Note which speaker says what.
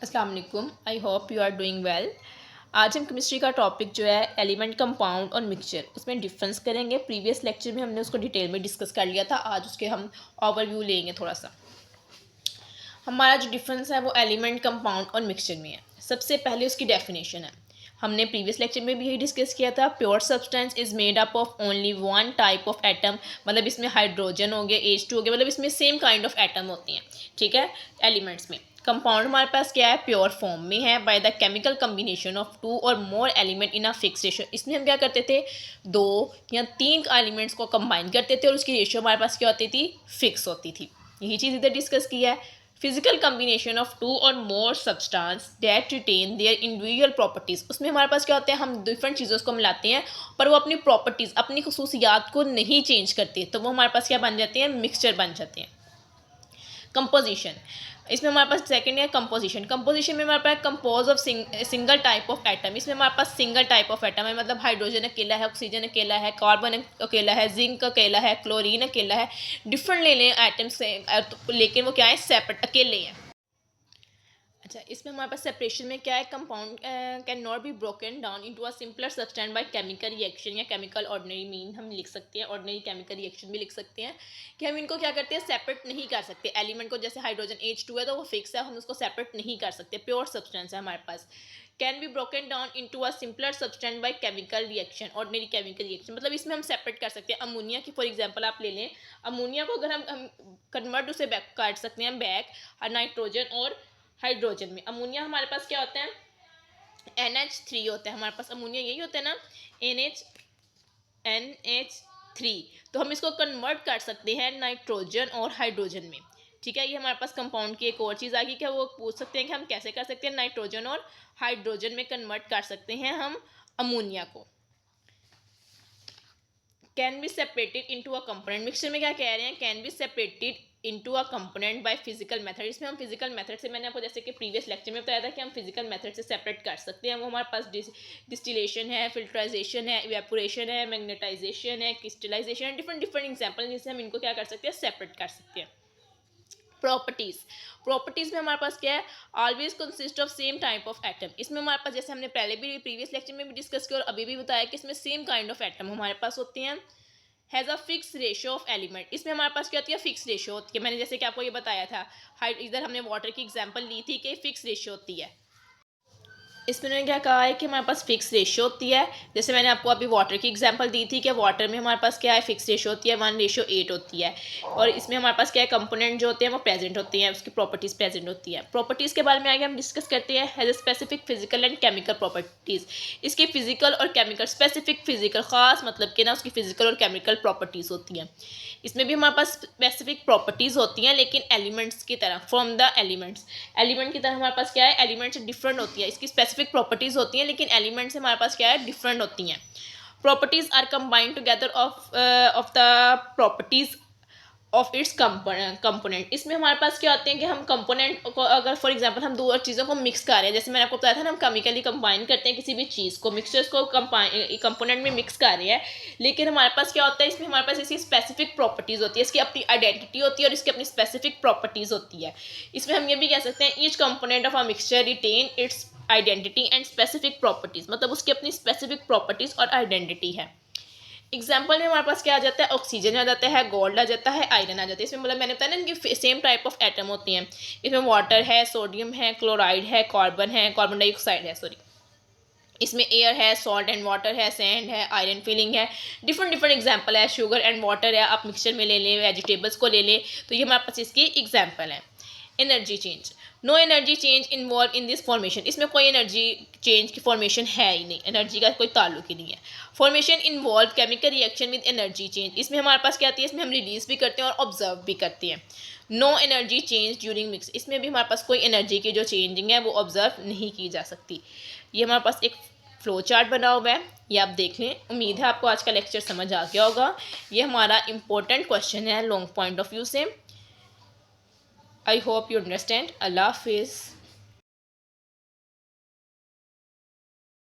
Speaker 1: अस्सलाम वालेकुम। I hope you are doing well. आज हम केमिस्ट्री का टॉपिक जो है एलिमेंट कंपाउंड और मिक्सचर उसमें डिफरेंस करेंगे। प्रीवियस लेक्चर में हमने उसको डिटेल में डिस्कस कर लिया था। आज उसके हम ओवरव्यू लेंगे थोड़ा सा। हमारा जो डिफरेंस है वो एलिमेंट कंपाउंड और मिक्सचर में है। सबसे पहले उसकी डेफिनेशन है। हमने प्रीवियस लेक्चर में भी यही डिस्कस किया था। Pure substance is made up of only one type of atom, मतलब इसमें हाइड्रोजन हो गया, H2 हो गया, मतलब इसमें सेम काइंड ऑफ एटम होती हैं। ठीक है, एलिमेंट्स में। कंपाउंड हमारे पास क्या है, प्योर फॉर्म में है by the chemical combination of two और more element in a fix ratio. इसमें हम क्या करते थे, 2 या 3 एलिमेंट्स को कंबाइन करते थे और उसकी रेशियो हमारे पास क्या होती थी, फिक्स होती थी। यही चीज़ इधर डिस्कस किया है। फिजिकल कम्बिनेशन ऑफ टू और more substance that retain their individual properties. उसमें हमारे पास क्या होता है, हम डिफरेंट चीज़ों को मिलाते हैं पर वो अपनी प्रॉपर्टीज़, अपनी खसूसियात को नहीं चेंज करते, तो वो हमारे पास क्या बन जाते हैं, मिक्सचर बन जाते हैं। कंपोजिशन, इसमें हमारे पास सेकंड है कंपोजिशन। कंपोजिशन में हमारे पास compose of single type of atom. इसमें हमारे पास सिंगल टाइप ऑफ एटम है, मतलब हाइड्रोजन अकेला है, ऑक्सीजन अकेला है, कार्बन अकेला है, जिंक अकेला है, क्लोरीन अकेला है। डिफरेंट ले लें आइटम्स से, लेकिन वो क्या है, सेपरेट अकेले हैं। अच्छा, इसमें हमारे पास सेपरेशन में क्या है, compound can not be broken down into a simpler substance by chemical reaction या केमिकल ऑर्डिनरी मीन हम लिख सकते हैं, ऑर्डिनरी केमिकल रिएक्शन भी लिख सकते हैं कि हम इनको क्या करते हैं, सेपरेट नहीं कर सकते। एलिमेंट को जैसे हाइड्रोजन H2 है तो वो फिक्स है, हम उसको सेपरेट नहीं कर सकते, प्योर सब्सटेंस है हमारे पास। Can be broken down into a simpler substance by chemical reaction, ordinary chemical reaction, मतलब इसमें हम सेपरेट कर सकते हैं। अमोनिया की फॉर एग्जाम्पल आप ले लें, अमोनिया को अगर हम कन्वर्ट उसे बैक कर सकते हैं, बैक नाइट्रोजन और हाइड्रोजन में। अमोनिया हमारे पास क्या होता है, NH3 होता है हमारे पास। अमोनिया यही होता है ना, NH3। तो हम इसको कन्वर्ट कर सकते हैं नाइट्रोजन और हाइड्रोजन में। ठीक है, ये हमारे पास कंपाउंड की एक और चीज़ आ गई, क्या वो पूछ सकते हैं कि हम कैसे कर सकते हैं, नाइट्रोजन और हाइड्रोजन में कन्वर्ट कर सकते हैं हम अमोनिया को। Can be separated into a component, mixture में क्या कह रहे हैं, can be separated into a component by physical method. इसमें हम फिजिकल मेथड से, मैंने आपको जैसे कि प्रीवियस लेक्चर में बताया था कि हम फिजिकल मेथड से सेपरेट कर सकते हैं। वो हमारे पास डिस्टिलेशन है, फिल्ट्राइजेशन है, इवेपोरेशन है, मैग्नेटाइजेशन है, क्रिस्टलाइजेशन है, डिफरेंट डिफरेंट एग्जाम्पल जिससे हम इनको क्या कर सकते हैं, सेपरेट कर सकते हैं। प्रॉपर्टीज, प्रॉपर्टीज में हमारे पास क्या है, always consist of same type of atom. इसमें हमारे पास जैसे हमने पहले भी प्रीवियस लेक्चर में भी डिस्कस किया और अभी भी बताया कि इसमें सेम काइंड ऑफ एटम हमारे पास होते हैं। Has a fix ratio of element, इसमें हमारे पास क्या होती है, फिक्स रेशियो होती है। मैंने जैसे कि आपको ये बताया था, हाइड इधर हमने वाटर की एग्जांपल ली थी कि फिक्स रेशियो होती है। इसमें उन्होंने क्या कहा है कि हमारे पास फिक्स रेशियो होती है। जैसे मैंने आपको अभी वाटर की एग्जांपल दी थी कि वाटर में हमारे पास क्या है, फिक्स रेशियो होती है, 1:8 होती है। और इसमें हमारे पास क्या है, कंपोनेंट जो होते हैं वो प्रेजेंट होती हैं, उसकी प्रॉपर्टीज़ प्रेजेंट होती है। प्रॉपर्टीज़ के बारे में आगे हम डिस्कस करते हैं। Has specific physical and chemical properties, इसकी फिजिकल और केमिकल, स्पेसिफिक फिजिकल खास मतलब कि ना उसकी फिजिकल और केमिकल प्रॉपर्टीज़ होती हैं। इसमें भी हमारे पास स्पेसिफिक प्रॉपर्टीज़ होती हैं, लेकिन एलिमेंट्स की तरह, फ्रॉम द एलिमेंट्स, एलिमेंट की तरह हमारे पास क्या है, एलिमेंट से डिफरेंट होती है। इसकी स्पेसिफिक प्रॉपर्टीज़ होती हैं लेकिन एलिमेंट से हमारे पास क्या है, डिफरेंट होती हैं। Properties are combined together of the properties of its component. इसमें हमारे पास क्या होते हैं कि हम कंपोनेंट को, अगर फॉर एग्जांपल हम 2 चीज़ों को मिक्स कर रहे हैं, जैसे मैंने आपको बताया था ना, हम केमिकली कंबाइन करते हैं किसी भी चीज़ को, मिक्सचर्स को कंपोनेंट में मिक्स कर रहे हैं, लेकिन हमारे पास क्या होता है, इसमें हमारे पास इसकी स्पेसिफिक प्रॉपर्टीज़ होती है, इसकी अपनी आइडेंटिटी होती है और इसकी अपनी स्पेसिफिक प्रॉपर्टीज़ होती है। इसमें हम ये भी कह सकते हैं, each component of a mixture retain its identity and specific properties, मतलब उसकी अपनी स्पेसिफिक प्रॉपर्टीज़ और आइडेंटिटी है। एग्जाम्पल में हमारे पास क्या आ जाता है, ऑक्सीजन आ जाता है, गोल्ड आ जाता है, आयरन आ जाता है। इसमें मतलब मैंने बताया ना, इनकी सेम टाइप ऑफ एटम होती हैं। इसमें वाटर है, सोडियम है, क्लोराइड है, कार्बन है, कार्बन डाइऑक्साइड है, सॉरी, इसमें एयर है, सॉल्ट एंड वाटर है, सैंड है, आयरन फिलिंग है, डिफरेंट डिफरेंट एग्जाम्पल है। शुगर एंड वाटर है, आप मिक्सचर में ले लें, वेजिटेबल्स को ले लें, तो ये हमारे पास इसकी एग्जाम्पल है। Energy change, no energy change involve in this formation, इसमें कोई एनर्जी चेंज की फॉर्मेशन है ही नहीं, एनर्जी का कोई ताल्लुक ही नहीं है। Formation involve chemical reaction with energy change, इसमें हमारे पास क्या आती है, इसमें हम रिलीज भी करते हैं और ऑब्जर्व भी करते हैं। No energy change during mix, इसमें भी हमारे पास कोई एनर्जी की जो चेंजिंग है वो ऑब्जर्व नहीं की जा सकती। ये हमारे पास एक फ्लो चार्ट बना हुआ है, ये आप देख लें। उम्मीद है आपको आज का लेक्चर समझ आ गया होगा। ये हमारा इंपॉर्टेंट क्वेश्चन है लॉन्ग पॉइंट ऑफ व्यू से। I hope you understand. अल्लाह हाफिज़।